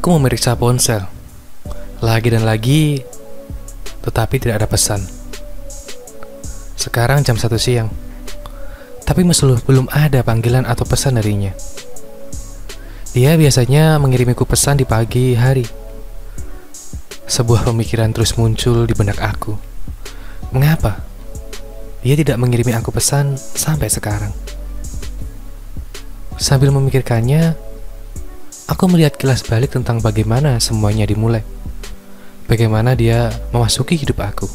Aku memeriksa ponsel lagi dan lagi, tetapi tidak ada pesan. Sekarang jam 1 siang, tapi masih belum ada panggilan atau pesan darinya. Dia biasanya mengirimiku pesan di pagi hari. Sebuah pemikiran terus muncul di benak aku. Mengapa dia tidak mengirimi aku pesan sampai sekarang? Sambil memikirkannya, aku melihat kilas balik tentang bagaimana semuanya dimulai. Bagaimana dia memasuki hidup aku.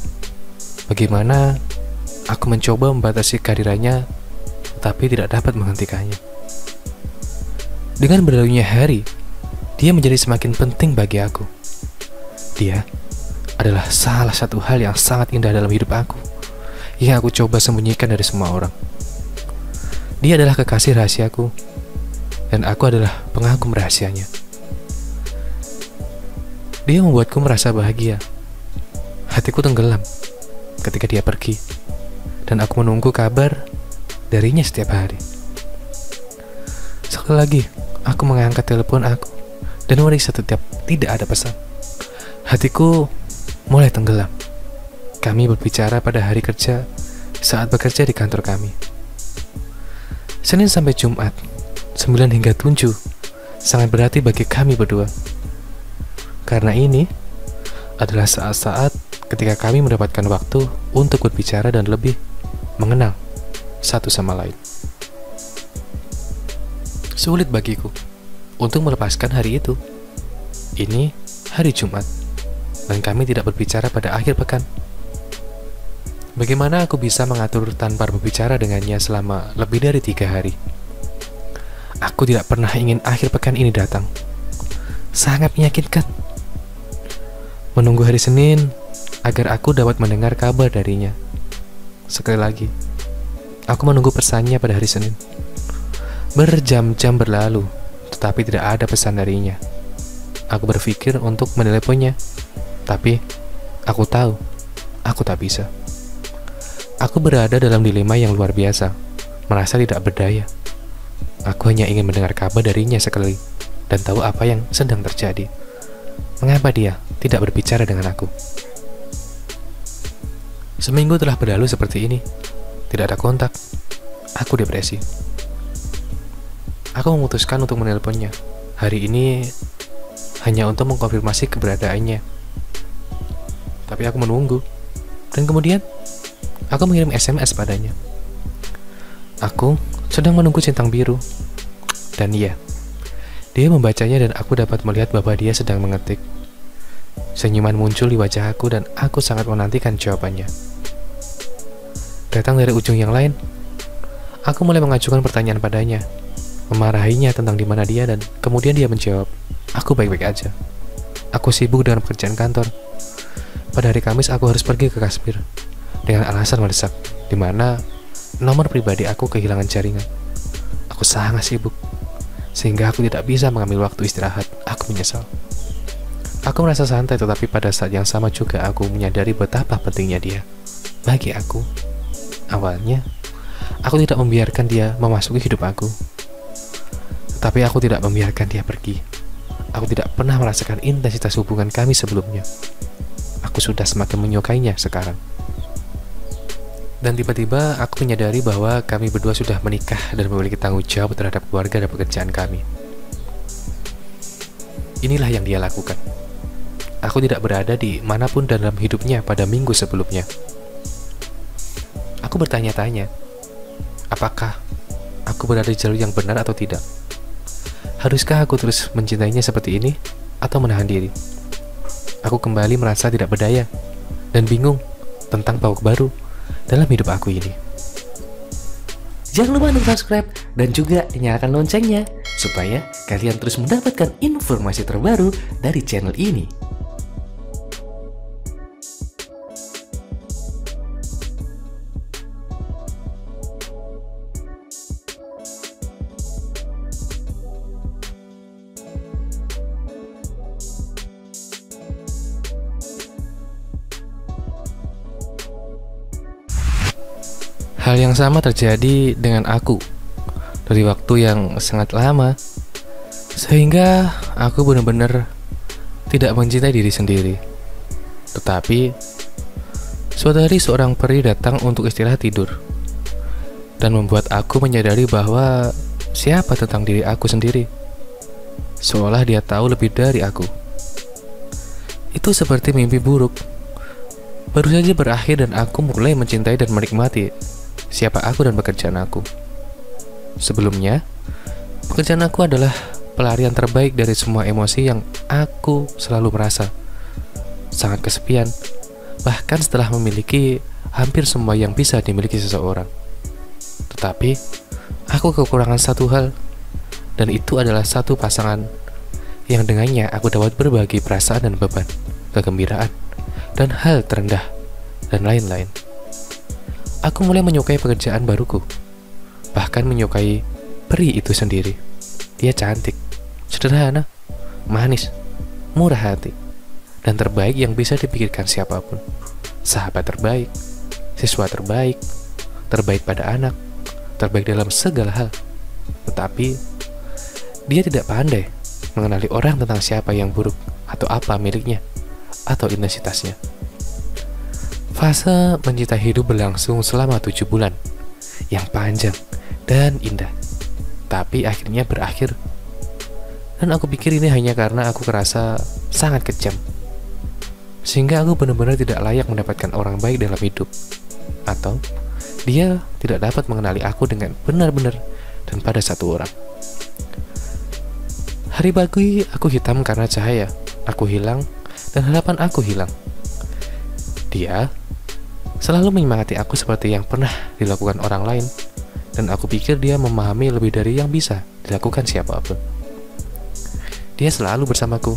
Bagaimana aku mencoba membatasi kehadirannya, tetapi tidak dapat menghentikannya. Dengan berlalunya hari, dia menjadi semakin penting bagi aku. Dia adalah salah satu hal yang sangat indah dalam hidup aku, yang aku coba sembunyikan dari semua orang. Dia adalah kekasih rahasiaku, dan aku adalah pengagum rahasianya. Dia membuatku merasa bahagia. Hatiku tenggelam ketika dia pergi, dan aku menunggu kabar darinya setiap hari. Sekali lagi, aku mengangkat telepon aku dan meriksa setiap tidak ada pesan. Hatiku mulai tenggelam. Kami berbicara pada hari kerja saat bekerja di kantor kami. Senin sampai Jumat, 9 hingga 7, sangat berarti bagi kami berdua. Karena ini adalah saat-saat ketika kami mendapatkan waktu untuk berbicara dan lebih mengenal satu sama lain. Sulit bagiku untuk melepaskan hari itu. Ini hari Jumat, dan kami tidak berbicara pada akhir pekan. Bagaimana aku bisa mengatur tanpa berbicara dengannya selama lebih dari 3 hari? Aku tidak pernah ingin akhir pekan ini datang. Sangat menyakitkan. Menunggu hari Senin agar aku dapat mendengar kabar darinya. Sekali lagi, aku menunggu pesannya pada hari Senin. Berjam-jam berlalu, tetapi tidak ada pesan darinya. Aku berpikir untuk meneleponnya, tapi aku tahu aku tak bisa. Aku berada dalam dilema yang luar biasa, merasa tidak berdaya. Aku hanya ingin mendengar kabar darinya sekali dan tahu apa yang sedang terjadi. Mengapa dia tidak berbicara dengan aku? Seminggu telah berlalu seperti ini. Tidak ada kontak. Aku depresi. Aku memutuskan untuk menelponnya hari ini hanya untuk mengkonfirmasi keberadaannya. Tapi aku menunggu. Dan kemudian aku mengirim SMS padanya. Aku sedang menunggu centang biru. Dan iya, dia membacanya dan aku dapat melihat bahwa dia sedang mengetik. Senyuman muncul di wajah aku dan aku sangat menantikan jawabannya. Datang dari ujung yang lain, aku mulai mengajukan pertanyaan padanya, memarahinya tentang di mana dia, dan kemudian dia menjawab, "Aku baik-baik aja. Aku sibuk dengan pekerjaan kantor. Pada hari Kamis aku harus pergi ke Kashmir dengan alasan mendesak, di mana nomor pribadi aku kehilangan jaringan. Aku sangat sibuk, sehingga aku tidak bisa mengambil waktu istirahat. Aku menyesal." Aku merasa santai, tetapi pada saat yang sama juga aku menyadari betapa pentingnya dia bagi aku. Awalnya, aku tidak membiarkan dia memasuki hidup aku. Tapi aku tidak membiarkan dia pergi. Aku tidak pernah merasakan intensitas hubungan kami sebelumnya. Aku sudah semakin menyukainya sekarang. Dan tiba-tiba aku menyadari bahwa kami berdua sudah menikah dan memiliki tanggung jawab terhadap keluarga dan pekerjaan kami. Inilah yang dia lakukan. Aku tidak berada di manapun dalam hidupnya pada minggu sebelumnya. Aku bertanya-tanya, apakah aku berada di jalur yang benar atau tidak? Haruskah aku terus mencintainya seperti ini atau menahan diri? Aku kembali merasa tidak berdaya dan bingung tentang babak baru dalam hidup aku ini. Jangan lupa untuk subscribe dan juga nyalakan loncengnya supaya kalian terus mendapatkan informasi terbaru dari channel ini. Hal yang sama terjadi dengan aku dari waktu yang sangat lama, sehingga aku benar-benar tidak mencintai diri sendiri. Tetapi, suatu hari seorang peri datang untuk istirahat tidur dan membuat aku menyadari bahwa siapa tentang diri aku sendiri, seolah dia tahu lebih dari aku. Itu seperti mimpi buruk. Baru saja berakhir dan aku mulai mencintai dan menikmati siapa aku dan pekerjaan aku. Sebelumnya, pekerjaan aku adalah pelarian terbaik dari semua emosi yang aku selalu merasa sangat kesepian, bahkan setelah memiliki hampir semua yang bisa dimiliki seseorang. Tetapi, aku kekurangan satu hal, dan itu adalah satu pasangan yang dengannya aku dapat berbagi perasaan dan beban, kegembiraan, dan hal terendah, dan lain-lain. Aku mulai menyukai pekerjaan baruku, bahkan menyukai peri itu sendiri. Dia cantik, sederhana, manis, murah hati, dan terbaik yang bisa dipikirkan siapapun. Sahabat terbaik, siswa terbaik, terbaik pada anak, terbaik dalam segala hal. Tetapi, dia tidak pandai mengenali orang tentang siapa yang buruk atau apa miliknya, atau intensitasnya. Fase mencintai hidup berlangsung selama 7 bulan, yang panjang dan indah. Tapi akhirnya berakhir. Dan aku pikir ini hanya karena aku kerasa sangat kejam, sehingga aku benar-benar tidak layak mendapatkan orang baik dalam hidup. Atau dia tidak dapat mengenali aku dengan benar-benar dan pada satu orang. Hari pagi aku hitam karena cahaya aku hilang dan harapan aku hilang. Dia selalu menyemangati aku seperti yang pernah dilakukan orang lain, dan aku pikir dia memahami lebih dari yang bisa dilakukan siapapun. Dia selalu bersamaku,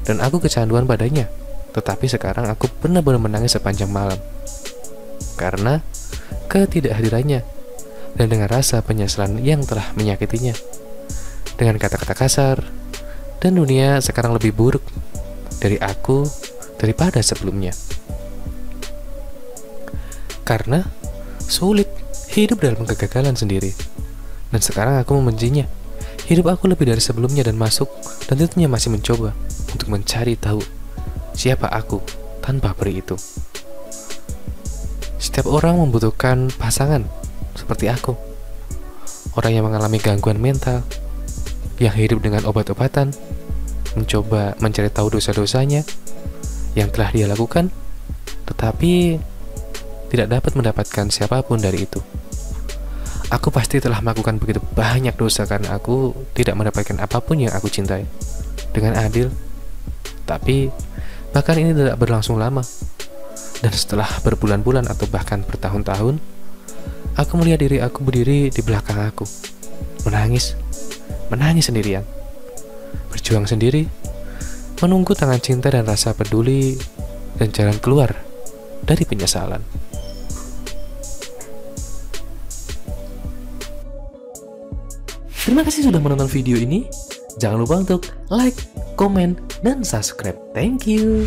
dan aku kecanduan padanya. Tetapi sekarang aku benar-benar menangis sepanjang malam karena ketidakhadirannya, dan dengan rasa penyesalan yang telah menyakitinya, dengan kata-kata kasar, dan dunia sekarang lebih buruk dari aku daripada sebelumnya. Karena sulit hidup dalam kegagalan sendiri, dan sekarang aku membencinya. Hidup aku lebih dari sebelumnya dan masuk, dan tentunya masih mencoba untuk mencari tahu siapa aku tanpa peri itu. Setiap orang membutuhkan pasangan seperti aku, orang yang mengalami gangguan mental, yang hidup dengan obat-obatan, mencoba mencari tahu dosa-dosanya yang telah dia lakukan, tetapi tidak dapat mendapatkan siapapun dari itu. Aku pasti telah melakukan begitu banyak dosa karena aku tidak mendapatkan apapun yang aku cintai dengan adil. Tapi bahkan ini tidak berlangsung lama, dan setelah berbulan-bulan atau bahkan bertahun-tahun, aku melihat diri aku berdiri di belakang aku, menangis sendirian, berjuang sendiri, menunggu tangan cinta dan rasa peduli dan jalan keluar dari penyesalan. Terima kasih sudah menonton video ini. Jangan lupa untuk like, komen, dan subscribe. Thank you.